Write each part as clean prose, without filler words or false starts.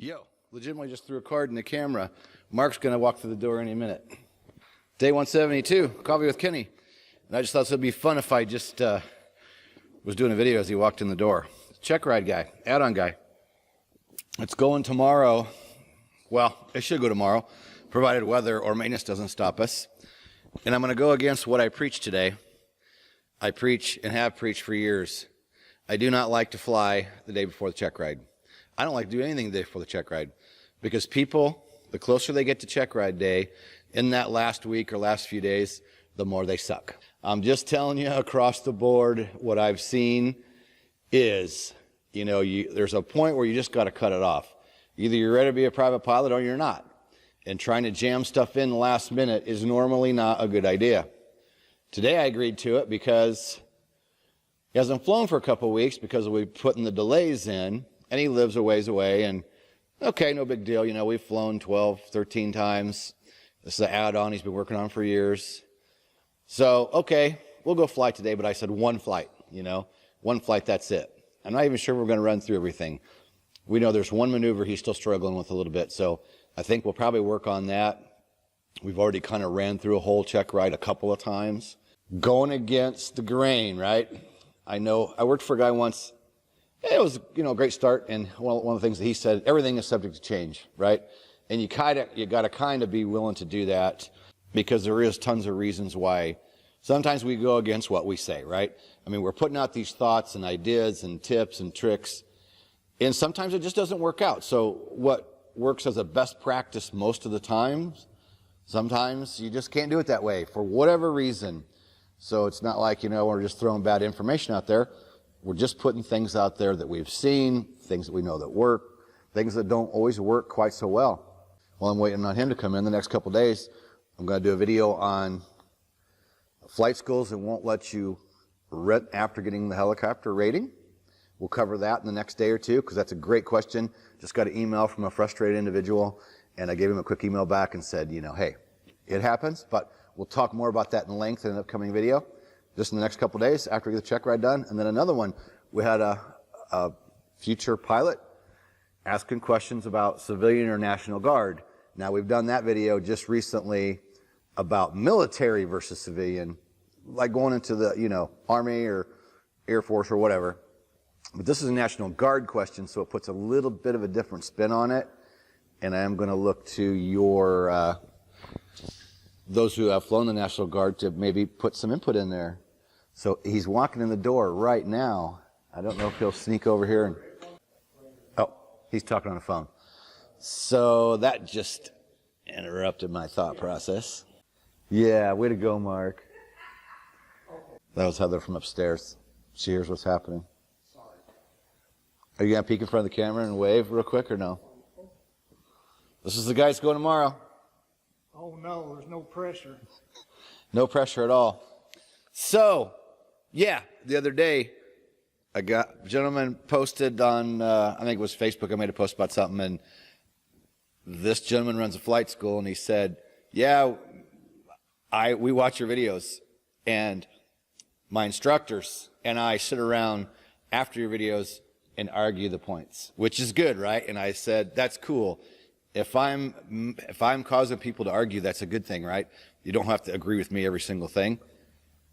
Yo, legitimately just threw a card in the camera. Mark's going to walk through the door any minute. Day 172, Coffee with Kenny. And I just thought it would be fun if I just was doing a video as he walked in the door. Check ride guy, add-on guy. It's going tomorrow. Well, it should go tomorrow, provided weather or maintenance doesn't stop us. And I'm going to go against what I preached today. I preach and have preached for years. I do not like to fly the day before the check ride. I don't like to do anything the day before the check ride because people, the closer they get to check ride day in that last week or last few days, the more they suck. I'm just telling you across the board what I've seen is, there's a point where you just got to cut it off. Either you're ready to be a private pilot or you're not. And trying to jam stuff in the last minute is normally not a good idea. Today I agreed to it because he hasn't flown for a couple of weeks because we putting the delays in. And he lives a ways away, and okay, no big deal. We've flown 12, 13 times. This is an add-on he's been working on for years. So, okay, we'll go fly today, but I said one flight, one flight, that's it. I'm not even sure we're going to run through everything. We know there's one maneuver he's still struggling with a little bit, so I think we'll probably work on that. We've already kind of ran through a whole check ride a couple of times. Going against the grain, right? I know I worked for a guy once. It was, a great start, and one of the things that he said, everything is subject to change, right? And you got to kind of be willing to do that because there is tons of reasons why sometimes we go against what we say, right? I mean, we're putting out these thoughts and ideas and tips and tricks, and sometimes it just doesn't work out. So what works as a best practice most of the time, sometimes you just can't do it that way for whatever reason. So it's not like, we're just throwing bad information out there. We're just putting things out there that we've seen, things that we know that work, things that don't always work quite so well. Well, I'm waiting on him to come in the next couple of days. I'm going to do a video on flight schools that won't let you rent after getting the helicopter rating. We'll cover that in the next day or two because that's a great question. Just got an email from a frustrated individual, and I gave him a quick email back and said, hey, it happens, but we'll talk more about that in length in an upcoming video. Just in the next couple of days after we get the check ride done. And then another one, we had a future pilot asking questions about civilian or National Guard. Now we've done that video just recently about military versus civilian, like going into the, Army or Air Force or whatever. But this is a National Guard question, so it puts a little bit of a different spin on it. And I am going to look to those who have flown the National Guard to maybe put some input in there. So he's walking in the door right now. I don't know if he'll sneak over here and... Oh, he's talking on the phone. So that just interrupted my thought process. Yeah, way to go, Mark. That was Heather from upstairs. She hears what's happening. Are you going to peek in front of the camera and wave real quick or no? This is the guy that's going tomorrow. Oh no, there's no pressure. No pressure at all. So, yeah, the other day, a gentleman posted on, I think it was Facebook, I made a post about something, and this gentleman runs a flight school, and he said, yeah, we watch your videos, and my instructors and I sit around after your videos and argue the points, which is good, right? And I said, that's cool. If I'm causing people to argue, that's a good thing, right? You don't have to agree with me every single thing.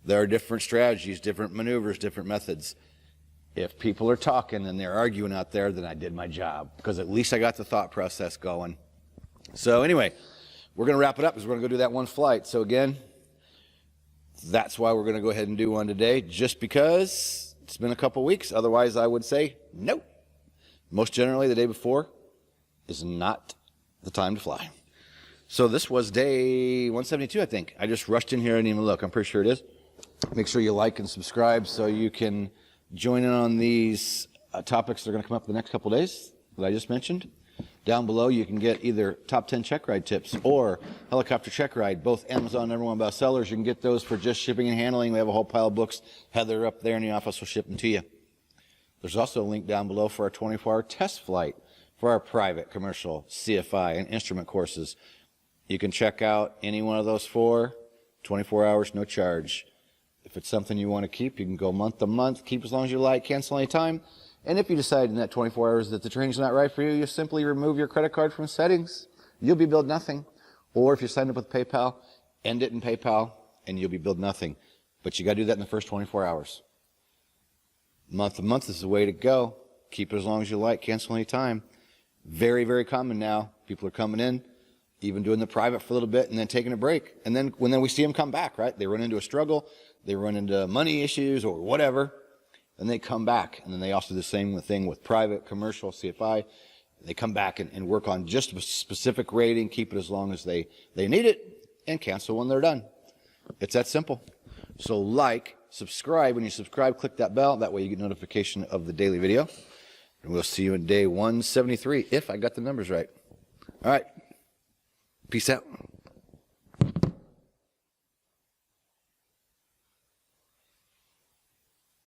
There are different strategies, different maneuvers, different methods. If people are talking and they're arguing out there, then I did my job because at least I got the thought process going. So anyway, we're going to wrap it up because we're going to go do that one flight. So again, that's why we're going to go ahead and do one today, just because it's been a couple weeks. Otherwise, I would say nope. Most generally, the day before is not the time to fly. So this was day 172, I think. I just rushed in here and didn't even look. I'm pretty sure it is. Make sure you like and subscribe so you can join in on these topics that are going to come up the next couple days that I just mentioned. Down below, you can get either top 10 check ride tips or helicopter check ride, both Amazon #1 bestsellers. You can get those for just shipping and handling. We have a whole pile of books. Heather up there in the office will ship them to you. There's also a link down below for our 24-hour test flight for our private, commercial, CFI, and instrument courses. You can check out any one of those 24 hours, no charge. If it's something you want to keep, you can go month to month, keep as long as you like, cancel anytime, And if you decide in that 24 hours that the training's not right for you, you simply remove your credit card from settings. You'll be billed nothing. Or if you sign up with PayPal, end it in PayPal, and you'll be billed nothing. But you got to do that in the first 24 hours. Month to month is the way to go. Keep it as long as you like. Cancel any time. Very, very common now. People are coming in, even doing the private for a little bit, and then taking a break. And then when we see them come back, right? They run into a struggle. They run into money issues or whatever. And they come back. And then they also do the same thing with private, commercial, CFI. They come back and work on just a specific rating, keep it as long as they need it, and cancel when they're done. It's that simple. So like, subscribe. When you subscribe, click that bell. That way you get notification of the daily video. And we'll see you in day 173, if I got the numbers right. All right. Peace out.